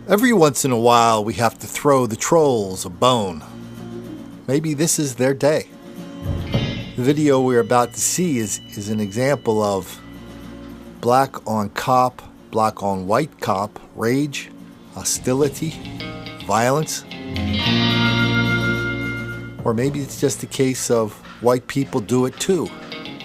Every once in a while, we have to throw the trolls a bone. Maybe this is their day. The video we're about to see is an example of black on cop, black on white cop, rage, hostility, violence. Or maybe it's just a case of white people do it too.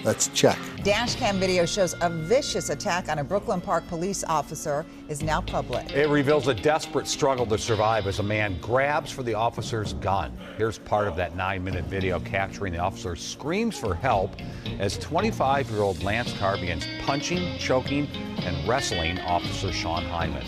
Let's check. Dashcam video shows a vicious attack on a Brooklyn Park police officer is now public. It reveals a desperate struggle to survive as a man grabs for the officer's gun. Here's part of that 9-minute video capturing the officer screams for help as 25-year-old Lance Carr begins punching, choking, and wrestling Officer Sean Hyman.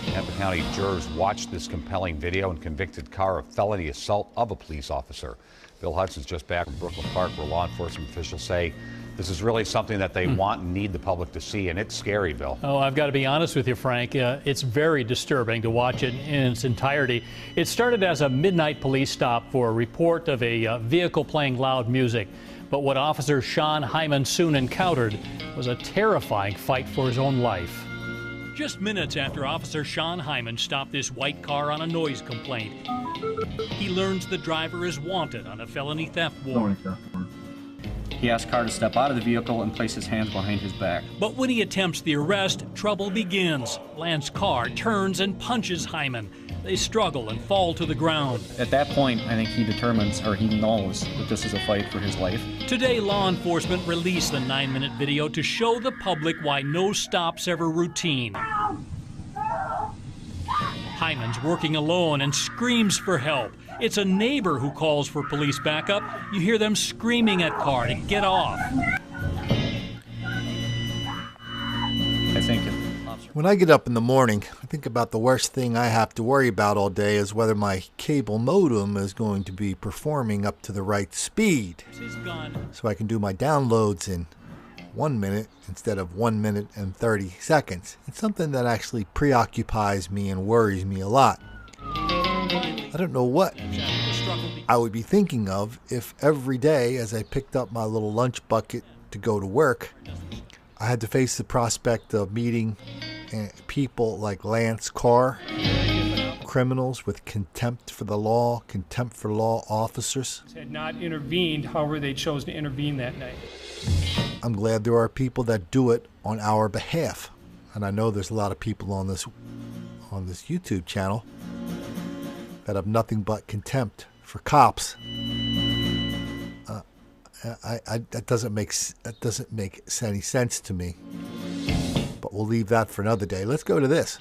Tampa County jurors watched this compelling video and convicted Carr of felony assault of a police officer. Bill Hudson's just back from Brooklyn Park, where law enforcement officials say this is really something that they want and need the public to see, and it's scary, Bill. Oh, I've got to be honest with you, Frank. It's very disturbing to watch it in its entirety. It started as a midnight police stop for a report of a vehicle playing loud music. But what Officer Sean Hyman soon encountered was a terrifying fight for his own life. Just minutes after Officer Sean Hyman stopped this white car on a noise complaint, he learns the driver is wanted on a felony theft warrant. He asked Carr to step out of the vehicle and place his hands behind his back. But when he attempts the arrest, trouble begins. Lance Carr turns and punches Hyman. They struggle and fall to the ground. At that point, I think he determines, or he knows, that this is a fight for his life. Today, law enforcement released the 9-minute video to show the public why no stop's ever routine. Hyman's working alone and screams for help. It's a neighbor who calls for police backup. You hear them screaming at Carr to get off. I think when I get up in the morning, I think about the worst thing I have to worry about all day is whether my cable modem is going to be performing up to the right speed, so I can do my downloads in 1 minute instead of 1 minute and 30 seconds. It's something that actually preoccupies me and worries me a lot. I don't know what I would be thinking of if every day as I picked up my little lunch bucket to go to work, I had to face the prospect of meeting people like Lance Carr, criminals with contempt for the law, contempt for law officers. Had not intervened, however they chose to intervene that night. I'm glad there are people that do it on our behalf, and I know there's a lot of people on this YouTube channel that have nothing but contempt for cops. That doesn't make any sense to me. But we'll leave that for another day. Let's go to this.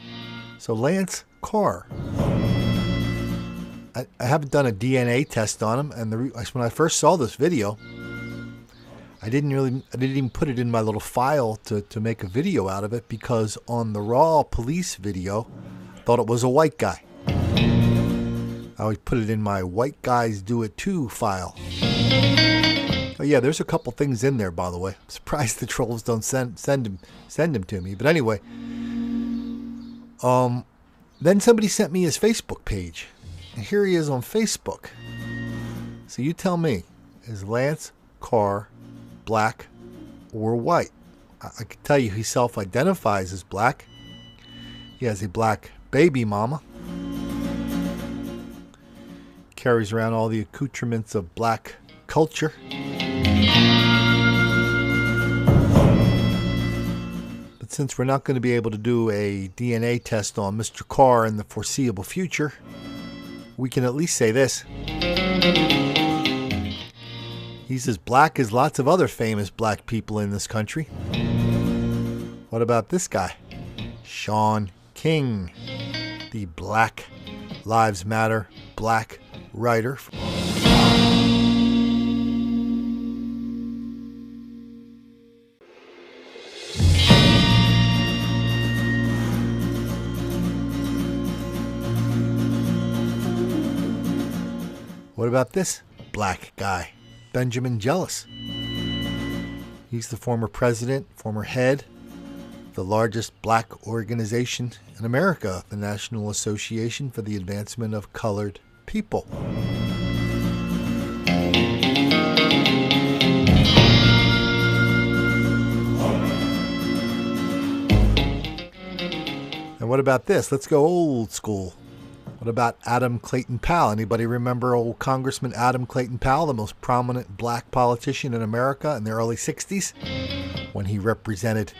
So Lance Carr. I haven't done a DNA test on him, and when I first saw this video, I didn't even put it in my little file to make a video out of it, because on the raw police video, I thought it was a white guy. I always put it in my white guys do it too file. Oh yeah, there's a couple things in there, by the way. I'm surprised the trolls don't send them to me. But anyway, then somebody sent me his Facebook page, and here he is on Facebook. So you tell me, is Lance Carr black or white? I can tell you he self-identifies as black. He has a black baby mama. Carries around all the accoutrements of black culture. But since we're not going to be able to do a DNA test on Mr. Carr in the foreseeable future, we can at least say this. He's as black as lots of other famous black people in this country. What about this guy? Shaun King, the Black Lives Matter black writer. What about this black guy? Benjamin Jealous. He's the former president, former head of the largest black organization in America, the National Association for the Advancement of Colored People. And what about this? Let's go old school. What about Adam Clayton Powell? Anybody remember old Congressman Adam Clayton Powell, the most prominent black politician in America in the early 60s? When he represented,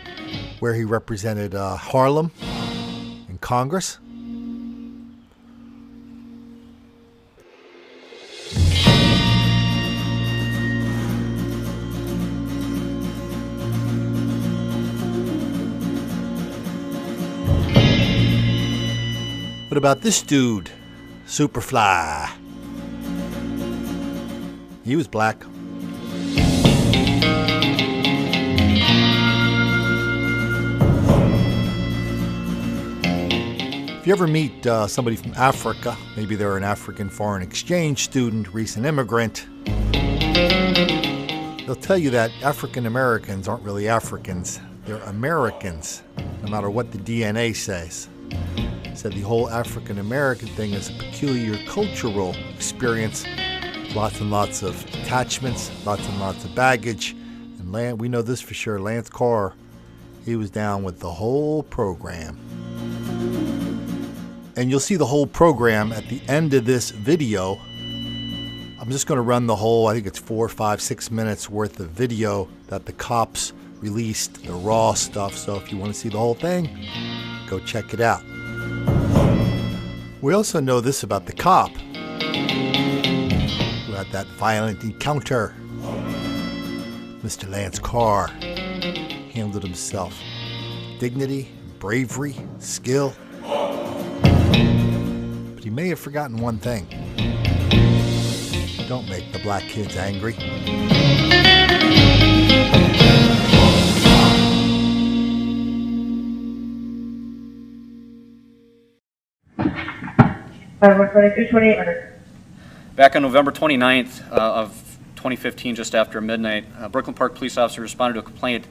Harlem in Congress? What about this dude? Superfly. He was black. If you ever meet somebody from Africa, maybe they're an African foreign exchange student, recent immigrant, they'll tell you that African Americans aren't really Africans. They're Americans, no matter what the DNA says. Said the whole African American thing is a peculiar cultural experience. Lots and lots of attachments, lots and lots of baggage. And we know this for sure, Lance Carr, he was down with the whole program. And you'll see the whole program at the end of this video. I'm just going to run the whole, I think it's 4, 5, 6 minutes worth of video that the cops released, the raw stuff. So if you want to see the whole thing, go check it out. We also know this about the cop who had that violent encounter. Mr. Lance Carr handled himself. Dignity, bravery, skill. But he may have forgotten one thing. Don't make the black kids angry. Back on November 29th of 2015, just after midnight, a Brooklyn Park police officer responded to a complaint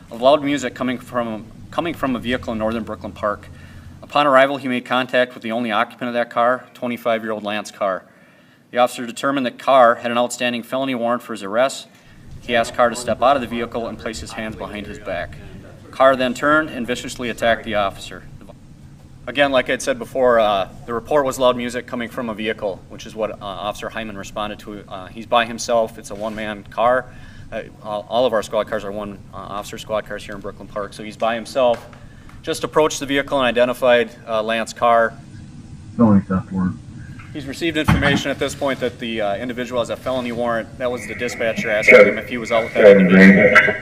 of loud music coming from a vehicle in northern Brooklyn Park. Upon arrival, he made contact with the only occupant of that car, 25-year-old Lance Carr. The officer determined that Carr had an outstanding felony warrant for his arrest. He asked Carr to step out of the vehicle and place his hands behind his back. Carr then turned and viciously attacked the officer. Again, like I had said before, the report was loud music coming from a vehicle, which is what Officer Hyman responded to. He's by himself. It's a one-man car. All of our squad cars are one-officer squad cars here in Brooklyn Park. So he's by himself. Just approached the vehicle and identified Lance Carr. Felony theft warrant. He's received information at this point that the individual has a felony warrant. That was the dispatcher asking him if he was out with that individual.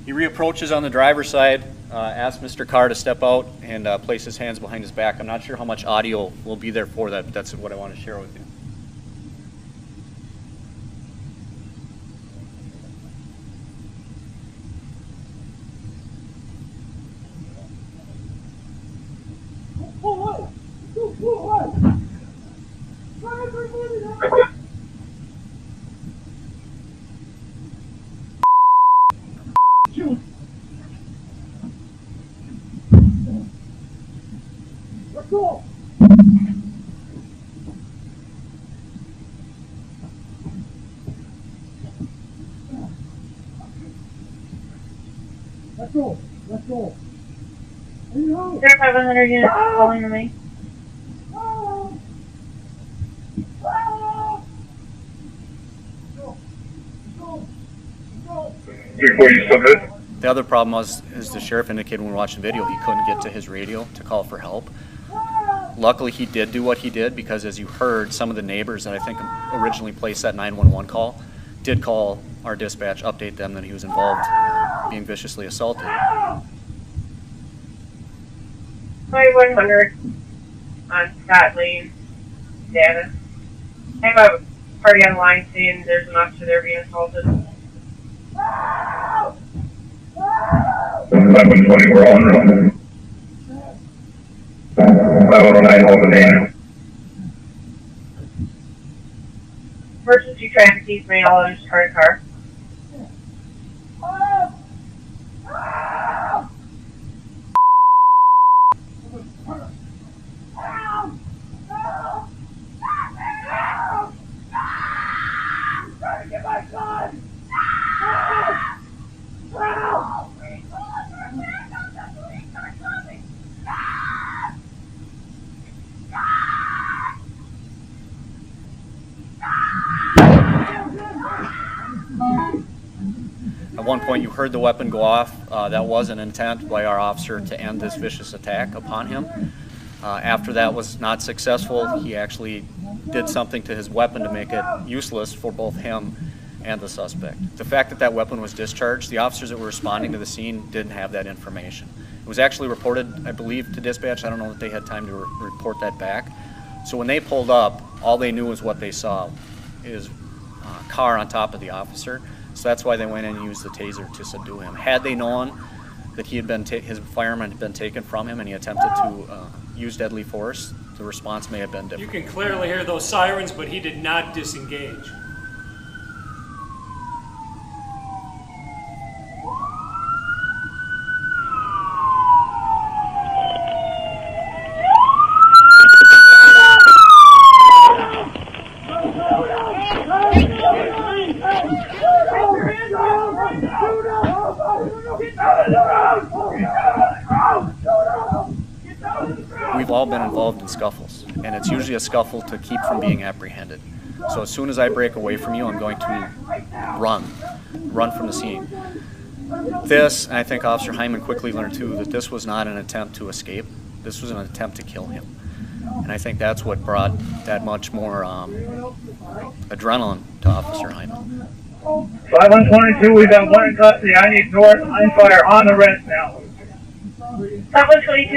He reapproaches on the driver's side, asks Mr. Carr to step out and place his hands behind his back. I'm not sure how much audio will be there for that, but that's what I want to share with you. Let's go! Let's go! Let's go! 500 units calling to me. The other problem was, as the sheriff indicated when we were watching the video, he couldn't get to his radio to call for help. Luckily, he did do what he did because, as you heard, some of the neighbors that I think originally placed that 911 call did call our dispatch, update them that he was involved being viciously assaulted. 2100 on Scott Lane status. I have a party on the line saying there's an officer there being assaulted. 1120, we're on road. 509, hold the van. Emergency traffic keys may all use current car. Get my son! point you heard the weapon go off. That was an intent by our officer to end this vicious attack upon him. After that was not successful, he actually did something to his weapon to make it useless for both him and the suspect. The fact that that weapon was discharged, the officers that were responding to the scene didn't have that information. It was actually reported, I believe, to dispatch. I don't know that they had time to report that back. So when they pulled up, all they knew was what they saw, his car on top of the officer. So that's why they went in and used the taser to subdue him. Had they known that he had been his firearm had been taken from him and he attempted to use deadly force, the response may have been different. You can clearly hear those sirens, but he did not disengage. We've all been involved in scuffles, and it's usually a scuffle to keep from being apprehended. So as soon as I break away from you, I'm going to run from the scene. This, and I think Officer Hyman quickly learned too, that this was not an attempt to escape. This was an attempt to kill him. And I think that's what brought that much more adrenaline to Officer Hyman. 5122, we've got one in custody. I need north, line fire on the rest now. 5122.